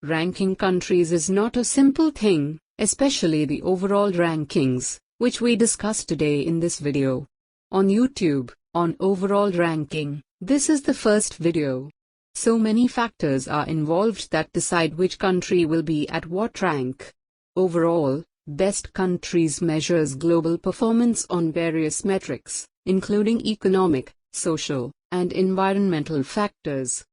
Ranking countries is not a simple thing, especially the overall rankings, which we discuss today in this video. On YouTube, on overall ranking, this is the first video. So many factors are involved that decide which country will be at what rank. Overall, Best Countries measures global performance on various metrics, including economic, social, and environmental factors.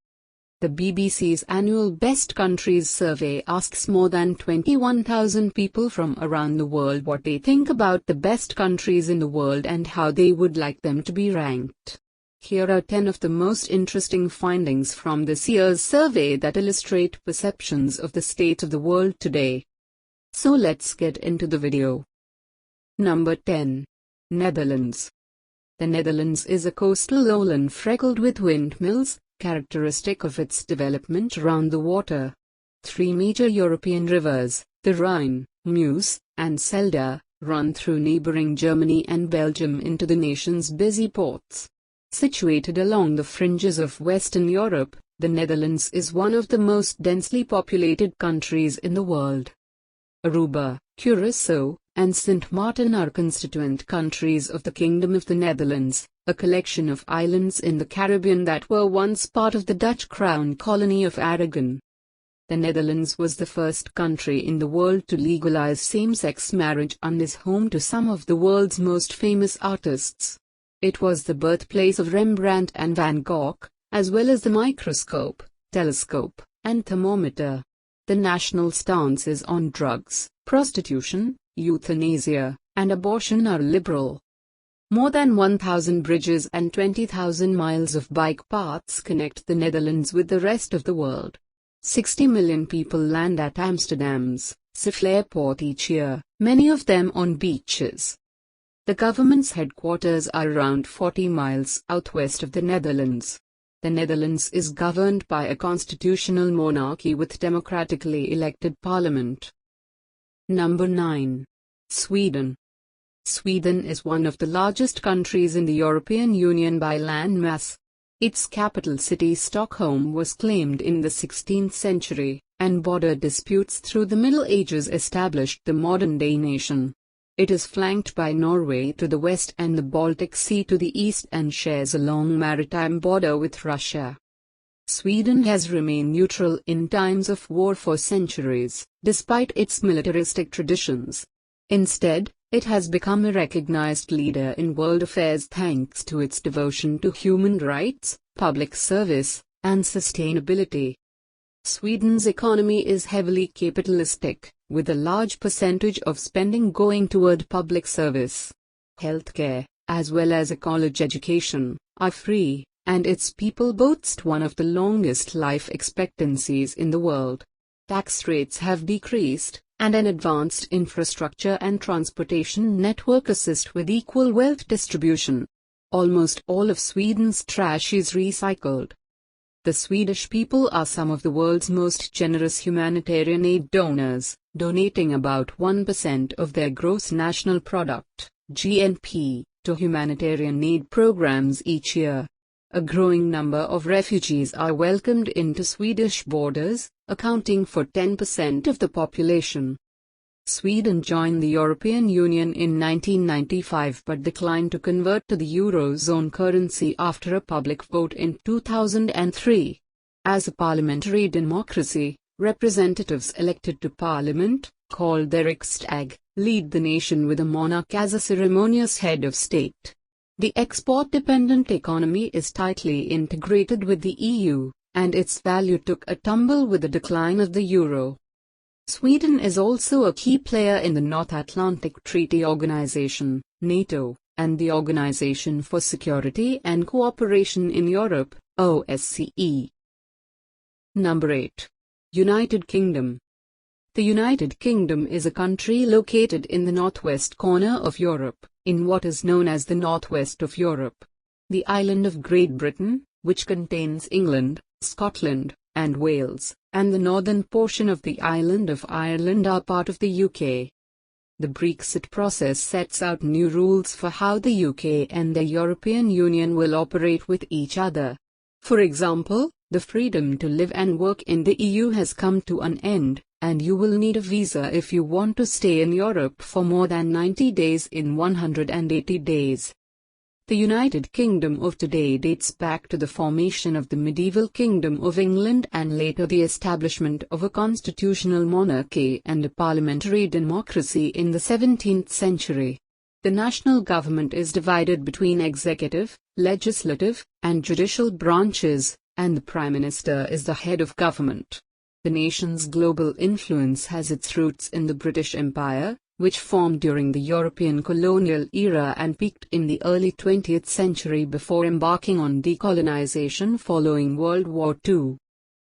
The BBC's annual Best Countries survey asks more than 21,000 people from around the world what they think about the best countries in the world and how they would like them to be ranked. Here are 10 of the most interesting findings from this year's survey that illustrate perceptions of the state of the world today. So let's get into the video. Number 10. Netherlands. The Netherlands is a coastal lowland freckled with windmills, characteristic of its development around the water. 3 major European rivers, the Rhine, Meuse, and Schelde, run through neighboring Germany and Belgium into the nation's busy ports. Situated along the fringes of Western Europe, the Netherlands is one of the most densely populated countries in the world. Aruba, Curaçao, and Sint Maarten are constituent countries of the Kingdom of the Netherlands, a collection of islands in the Caribbean that were once part of the Dutch crown colony of Aragon. The Netherlands was the first country in the world to legalize same-sex marriage and is home to some of the world's most famous artists. It was the birthplace of Rembrandt and Van Gogh, as well as the microscope, telescope, and thermometer. The national stances on drugs, prostitution, euthanasia, and abortion are liberal. More than 1,000 bridges and 20,000 miles of bike paths connect the Netherlands with the rest of the world. 60 million people land at Amsterdam's Schiphol Airport each year, many of them on beaches. The government's headquarters are around 40 miles southwest of the Netherlands. The Netherlands is governed by a constitutional monarchy with democratically elected parliament. Number 9. Sweden. Sweden is one of the largest countries in the European Union by land mass. Its capital city Stockholm was claimed in the 16th century, and border disputes through the Middle Ages established the modern-day nation. It is flanked by Norway to the west and the Baltic Sea to the east and shares a long maritime border with Russia. Sweden has remained neutral in times of war for centuries, despite its militaristic traditions. Instead, it has become a recognized leader in world affairs thanks to its devotion to human rights, public service, and sustainability. Sweden's economy is heavily capitalistic, with a large percentage of spending going toward public service. Healthcare, as well as a college education, are free, and its people boast one of the longest life expectancies in the world. Tax rates have decreased, and an advanced infrastructure and transportation network assist with equal wealth distribution. Almost all of Sweden's trash is recycled. The Swedish people are some of the world's most generous humanitarian aid donors, donating about 1% of their gross national product, (GNP), to humanitarian aid programs each year. A growing number of refugees are welcomed into Swedish borders, accounting for 10% of the population. Sweden joined the European Union in 1995 but declined to convert to the Eurozone currency after a public vote in 2003. As a parliamentary democracy, representatives elected to parliament, called the Riksdag, lead the nation with a monarch as a ceremonious head of state. The export-dependent economy is tightly integrated with the EU, and its value took a tumble with the decline of the euro. Sweden is also a key player in the North Atlantic Treaty Organization, NATO, and the Organization for Security and Cooperation in Europe, OSCE. Number 8. United Kingdom. The United Kingdom is a country located in the northwest corner of Europe, in what is known as the northwest of Europe. The island of Great Britain, which contains England, Scotland, and Wales, and the northern portion of the island of Ireland are part of the UK. The Brexit process sets out new rules for how the UK and the European Union will operate with each other. For example, the freedom to live and work in the EU has come to an end, and you will need a visa if you want to stay in Europe for more than 90 days in 180 days. The United Kingdom of today dates back to the formation of the medieval Kingdom of England and later the establishment of a constitutional monarchy and a parliamentary democracy in the 17th century. The national government is divided between executive, legislative, and judicial branches, and the Prime Minister is the head of government. The nation's global influence has its roots in the British Empire, which formed during the European colonial era and peaked in the early 20th century before embarking on decolonization following World War II.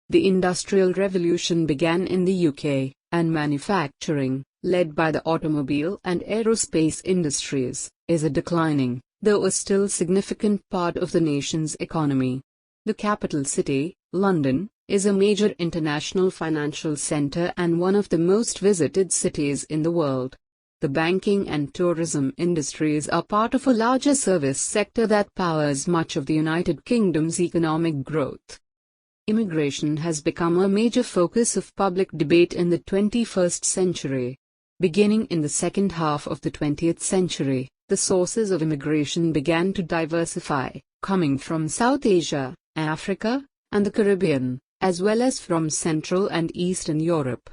The Industrial Revolution began in the UK, and manufacturing, led by the automobile and aerospace industries, is a declining, though a still significant part of the nation's economy. The capital city, London, is a major international financial center and one of the most visited cities in the world. The banking and tourism industries are part of a larger service sector that powers much of the United Kingdom's economic growth. Immigration has become a major focus of public debate in the 21st century. Beginning in the second half of the 20th century, the sources of immigration began to diversify, coming from South Asia, Africa, and the Caribbean, as well as from Central and Eastern Europe.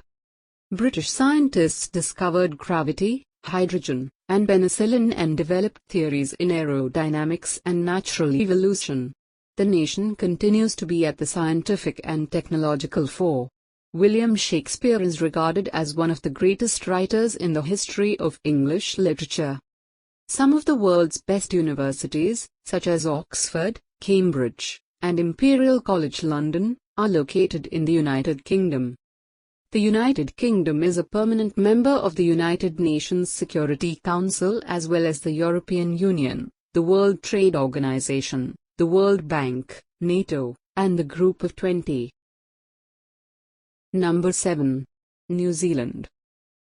British scientists discovered gravity, hydrogen, and penicillin and developed theories in aerodynamics and natural evolution. The nation continues to be at the scientific and technological fore. William Shakespeare is regarded as one of the greatest writers in the history of English literature. Some of the world's best universities, such as Oxford, Cambridge, and Imperial College London, are located in the United Kingdom. The United Kingdom is a permanent member of the United Nations Security Council as well as the European Union, the World Trade Organization, the World Bank, NATO, and the Group of 20. Number 7. New Zealand.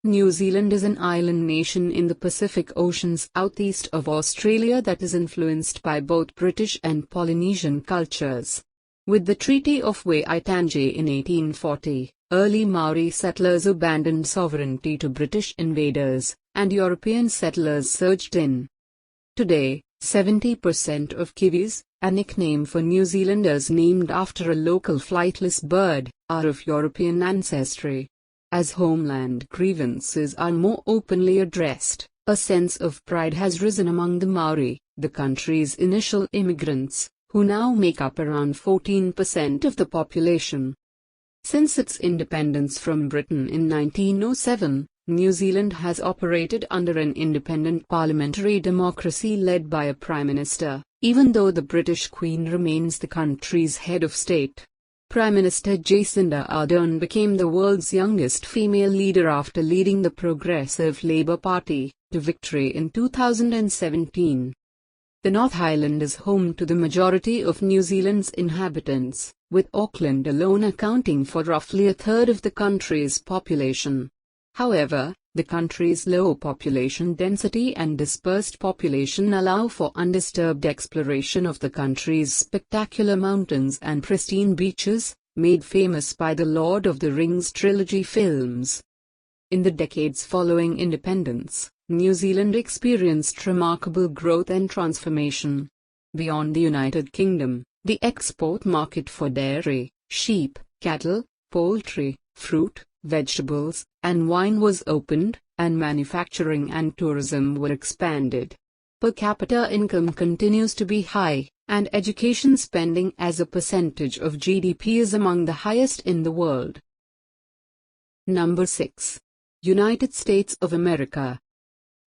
New Zealand is an island nation in the Pacific Ocean southeast of Australia that is influenced by both British and Polynesian cultures. With the Treaty of Waitangi in 1840, early Maori settlers abandoned sovereignty to British invaders, and European settlers surged in. Today, 70% of Kiwis, a nickname for New Zealanders named after a local flightless bird, are of European ancestry. As homeland grievances are more openly addressed, a sense of pride has risen among the Maori, the country's initial immigrants, who now make up around 14% of the population. Since its independence from Britain in 1907, New Zealand has operated under an independent parliamentary democracy led by a Prime Minister, even though the British Queen remains the country's head of state. Prime Minister Jacinda Ardern became the world's youngest female leader after leading the Progressive Labour Party to victory in 2017. The North Island is home to the majority of New Zealand's inhabitants, with Auckland alone accounting for roughly a third of the country's population. However, the country's low population density and dispersed population allow for undisturbed exploration of the country's spectacular mountains and pristine beaches, made famous by the Lord of the Rings trilogy films. In the decades following independence, New Zealand experienced remarkable growth and transformation. Beyond the United Kingdom, the export market for dairy, sheep, cattle, poultry, fruit, vegetables, and wine was opened, and manufacturing and tourism were expanded. Per capita income continues to be high, and education spending as a percentage of GDP is among the highest in the world. Number 6. United States of America.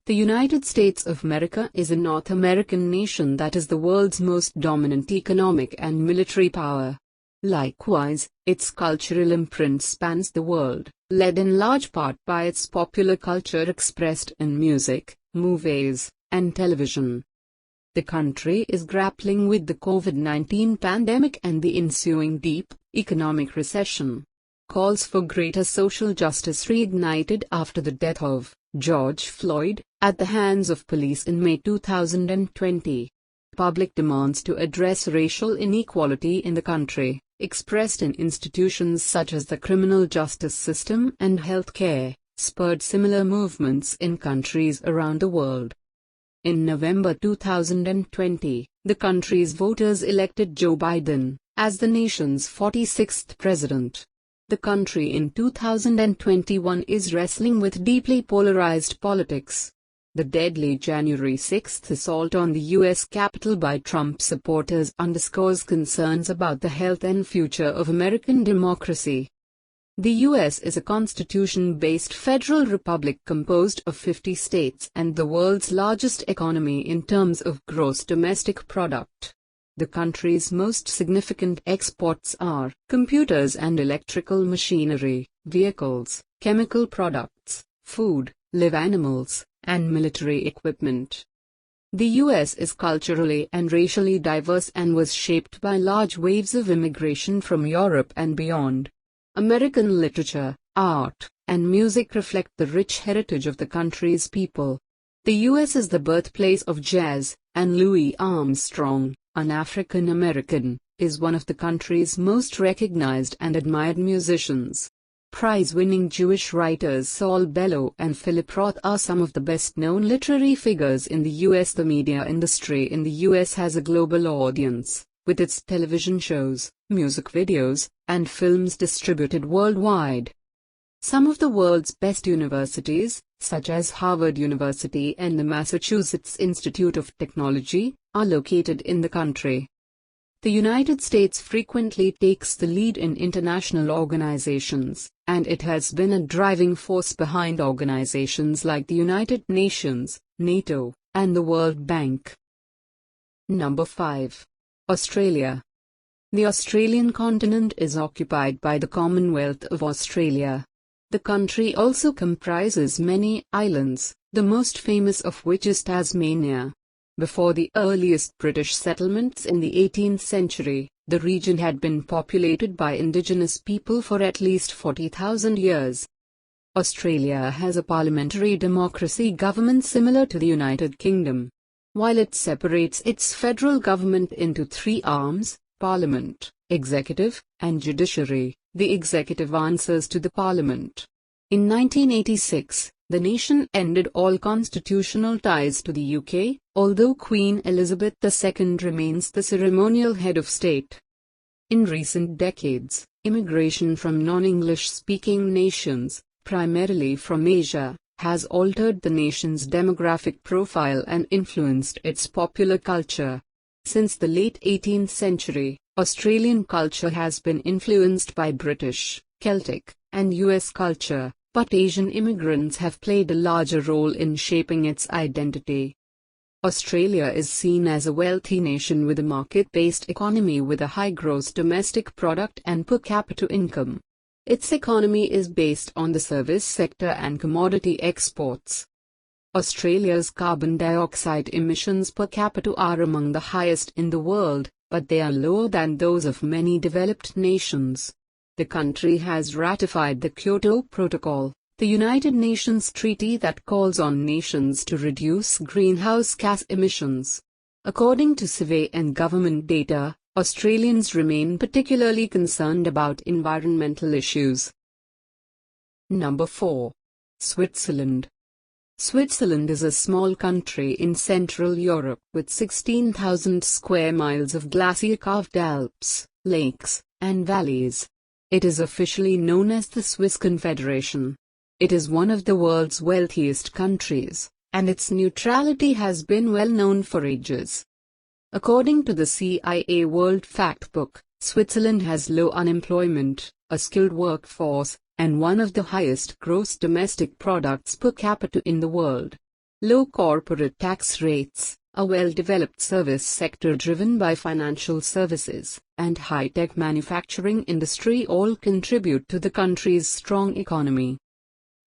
The United States of America is a North American nation that is the world's most dominant economic and military power. Likewise, its cultural imprint spans the world, led in large part by its popular culture expressed in music, movies, and television. The country is grappling with the COVID-19 pandemic and the ensuing deep, economic recession. Calls for greater social justice reignited after the death of George Floyd, at the hands of police in May 2020. public demands to address racial inequality in the country, expressed in institutions such as the criminal justice system and healthcare, spurred similar movements in countries around the world. In November 2020, the country's voters elected Joe Biden as the nation's 46th president. The country in 2021 is wrestling with deeply polarized politics. The deadly January 6 assault on the U.S. Capitol by Trump supporters underscores concerns about the health and future of American democracy. The U.S. is a constitution-based federal republic composed of 50 states and the world's largest economy in terms of gross domestic product. The country's most significant exports are computers and electrical machinery, vehicles, chemical products, food, live animals, and military equipment. The U.S. is culturally and racially diverse and was shaped by large waves of immigration from Europe and beyond. American literature, art, and music reflect the rich heritage of the country's people. The U.S. is the birthplace of jazz, and Louis Armstrong, an African American, is one of the country's most recognized and admired musicians. Prize-winning Jewish writers Saul Bellow and Philip Roth are some of the best-known literary figures in the U.S. The media industry in the U.S. has a global audience, with its television shows, music videos, and films distributed worldwide. Some of the world's best universities, such as Harvard University and the Massachusetts Institute of Technology, are located in the country. The United States frequently takes the lead in international organizations, and it has been a driving force behind organizations like the United Nations, NATO, and the World Bank. Number 5. Australia. The Australian continent is occupied by the Commonwealth of Australia. The country also comprises many islands, the most famous of which is Tasmania. Before the earliest British settlements in the 18th century, the region had been populated by indigenous people for at least 40,000 years. Australia has a parliamentary democracy government similar to the United Kingdom. While it separates its federal government into three arms, Parliament, Executive, and Judiciary, the executive answers to the Parliament. In 1986, the nation ended all constitutional ties to the UK, although Queen Elizabeth II remains the ceremonial head of state. In recent decades, immigration from non-English-speaking nations, primarily from Asia, has altered the nation's demographic profile and influenced its popular culture. Since the late 18th century, Australian culture has been influenced by British, Celtic, and US culture, but Asian immigrants have played a larger role in shaping its identity. Australia is seen as a wealthy nation with a market-based economy with a high gross domestic product and per capita income. Its economy is based on the service sector and commodity exports. Australia's carbon dioxide emissions per capita are among the highest in the world, but they are lower than those of many developed nations. The country has ratified the Kyoto Protocol, the United Nations treaty that calls on nations to reduce greenhouse gas emissions. According to survey and government data, Australians remain particularly concerned about environmental issues. Number 4. Switzerland. Switzerland is a small country in Central Europe with 16,000 square miles of glacier-carved Alps, lakes, and valleys. It is officially known as the Swiss Confederation. It is one of the world's wealthiest countries, and its neutrality has been well known for ages. According to the CIA World Factbook, Switzerland has low unemployment, a skilled workforce, and one of the highest gross domestic products per capita in the world. Low corporate tax rates, a well-developed service sector driven by financial services, and high-tech manufacturing industry all contribute to the country's strong economy.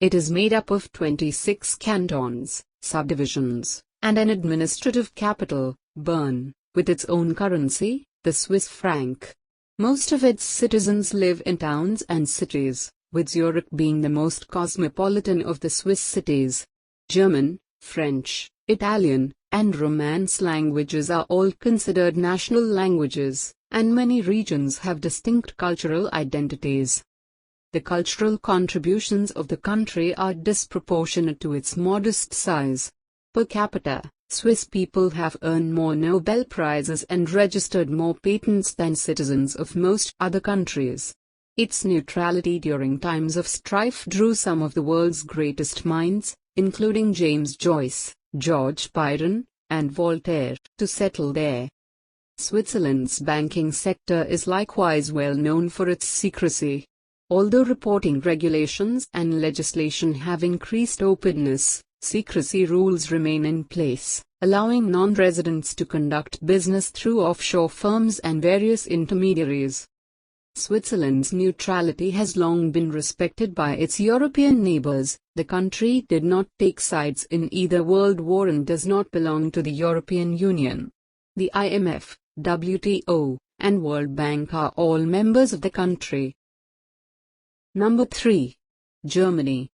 It is made up of 26 cantons, subdivisions, and an administrative capital, Bern, with its own currency, the Swiss franc. Most of its citizens live in towns and cities, with Zurich being the most cosmopolitan of the Swiss cities. German, French, Italian, and Romance languages are all considered national languages, and many regions have distinct cultural identities. The cultural contributions of the country are disproportionate to its modest size. Per capita, Swiss people have earned more Nobel Prizes and registered more patents than citizens of most other countries. Its neutrality during times of strife drew some of the world's greatest minds, including James Joyce, George Byron, and Voltaire, to settle there. Switzerland's banking sector is likewise well known for its secrecy. Although reporting regulations and legislation have increased openness, secrecy rules remain in place, allowing non-residents to conduct business through offshore firms and various intermediaries. Switzerland's neutrality has long been respected by its European neighbors. The country did not take sides in either World War and does not belong to the European Union. The IMF, WTO, and World Bank are all members of the country. Number 3. Germany.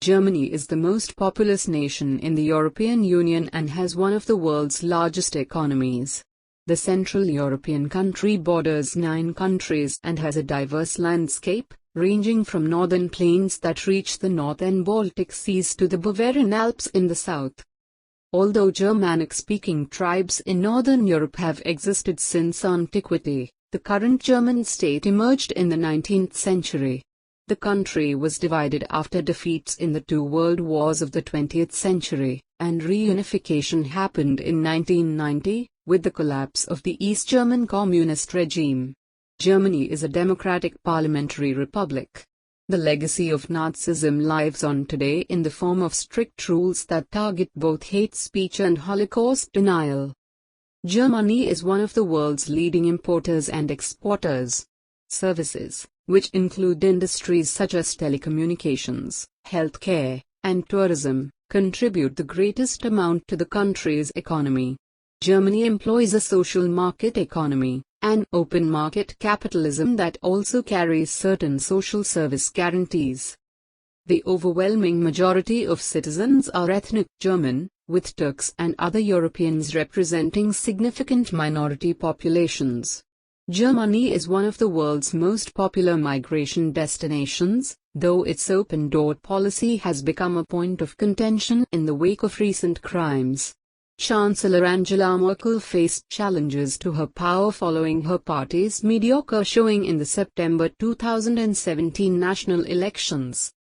Germany is the most populous nation in the European Union and has one of the world's largest economies. The Central European country borders 9 countries and has a diverse landscape, ranging from northern plains that reach the North and Baltic Seas to the Bavarian Alps in the south. Although Germanic-speaking tribes in Northern Europe have existed since antiquity, the current German state emerged in the 19th century. The country was divided after defeats in the 2 world wars of the 20th century, and reunification happened in 1990, with the collapse of the East German communist regime. Germany is a democratic parliamentary republic. The legacy of Nazism lives on today in the form of strict rules that target both hate speech and Holocaust denial. Germany is one of the world's leading importers and exporters. Services, which include industries such as telecommunications, healthcare, and tourism, contribute the greatest amount to the country's economy. Germany employs a social market economy, an open market capitalism that also carries certain social service guarantees. The overwhelming majority of citizens are ethnic German, with Turks and other Europeans representing significant minority populations. Germany is one of the world's most popular migration destinations, though its open-door policy has become a point of contention in the wake of recent crimes. Chancellor Angela Merkel faced challenges to her power following her party's mediocre showing in the September 2017 national elections.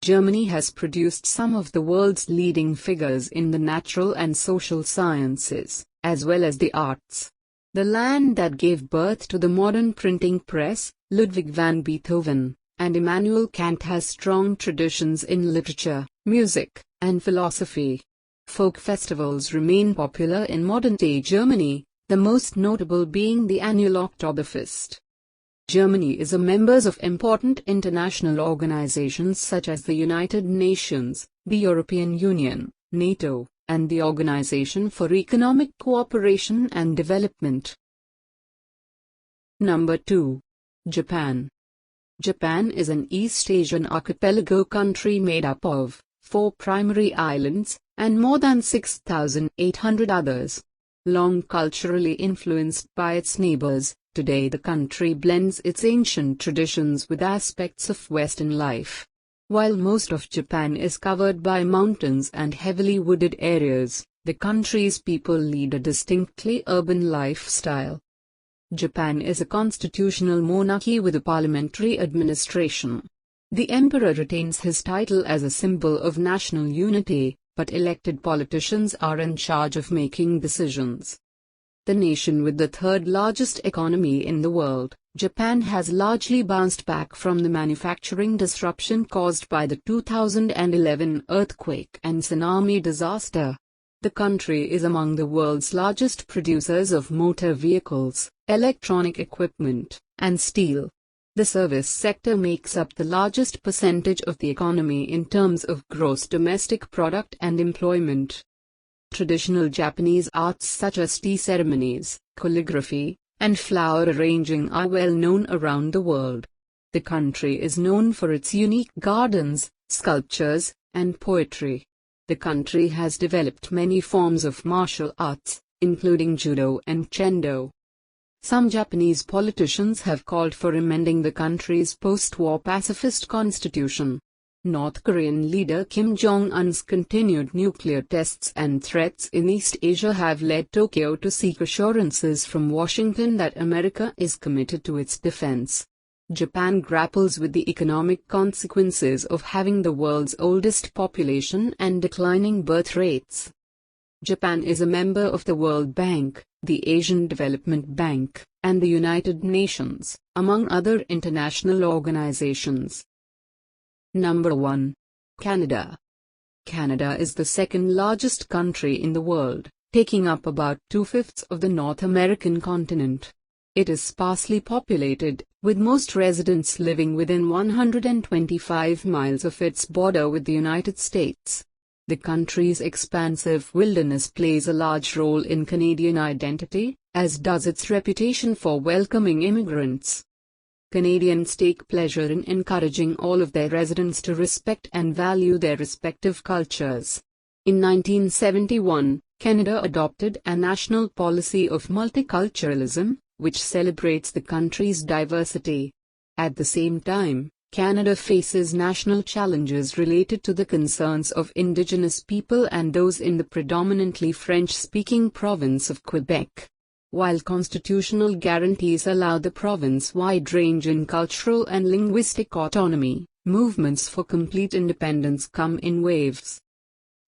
Germany has produced some of the world's leading figures in the natural and social sciences, as well as the arts. The land that gave birth to the modern printing press, Ludwig van Beethoven, and Immanuel Kant has strong traditions in literature, music, and philosophy. Folk festivals remain popular in modern-day Germany, the most notable being the annual Oktoberfest. Germany is a member of important international organizations such as the United Nations, the European Union, NATO, and the Organization for Economic Cooperation and Development. Number 2. Japan. Japan is an East Asian archipelago country made up of 4 primary islands, and more than 6,800 others. Long culturally influenced by its neighbors, today the country blends its ancient traditions with aspects of Western life. While most of Japan is covered by mountains and heavily wooded areas, the country's people lead a distinctly urban lifestyle. Japan is a constitutional monarchy with a parliamentary administration. The emperor retains his title as a symbol of national unity, but elected politicians are in charge of making decisions. The nation with the 3rd largest economy in the world, Japan has largely bounced back from the manufacturing disruption caused by the 2011 earthquake and tsunami disaster. The country is among the world's largest producers of motor vehicles, electronic equipment, and steel. The service sector makes up the largest percentage of the economy in terms of gross domestic product and employment. Traditional Japanese arts such as tea ceremonies, calligraphy, and flower arranging are well known around the world. The country is known for its unique gardens, sculptures, and poetry. The country has developed many forms of martial arts, including judo and kendo. Some Japanese politicians have called for amending the country's post-war pacifist constitution. North Korean leader Kim Jong-un's continued nuclear tests and threats in East Asia have led Tokyo to seek assurances from Washington that America is committed to its defense. Japan grapples with the economic consequences of having the world's oldest population and declining birth rates. Japan is a member of the World Bank, the Asian Development Bank, and the United Nations, among other international organizations. Number 1. Canada. Canada is the second largest country in the world, taking up about 2/5 of the North American continent. It is sparsely populated, with most residents living within 125 miles of its border with the United States. The country's expansive wilderness plays a large role in Canadian identity, as does its reputation for welcoming immigrants. Canadians take pleasure in encouraging all of their residents to respect and value their respective cultures. In 1971, Canada adopted a national policy of multiculturalism, which celebrates the country's diversity. At the same time, Canada faces national challenges related to the concerns of Indigenous people and those in the predominantly French-speaking province of Quebec. While constitutional guarantees allow the province wide range in cultural and linguistic autonomy, movements for complete independence come in waves.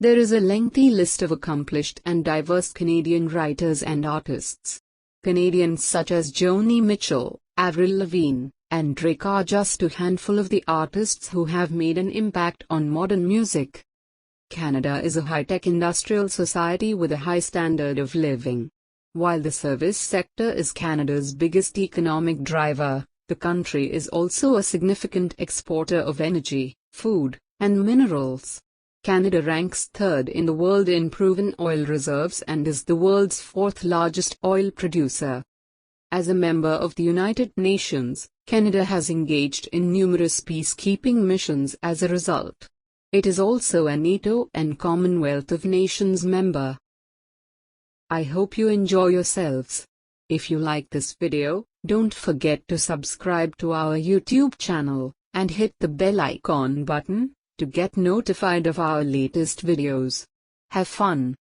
There is a lengthy list of accomplished and diverse Canadian writers and artists. Canadians such as Joni Mitchell, Avril Lavigne, and Drake are just a handful of the artists who have made an impact on modern music. Canada is a high-tech industrial society with a high standard of living. While the service sector is Canada's biggest economic driver, the country is also a significant exporter of energy, food, and minerals. Canada ranks third in the world in proven oil reserves and is the world's fourth largest oil producer. As a member of the United Nations, Canada has engaged in numerous peacekeeping missions as a result. It is also a NATO and Commonwealth of Nations member. I hope you enjoy yourselves. If you like this video, don't forget to subscribe to our YouTube channel, and hit the bell icon button, to get notified of our latest videos. Have fun!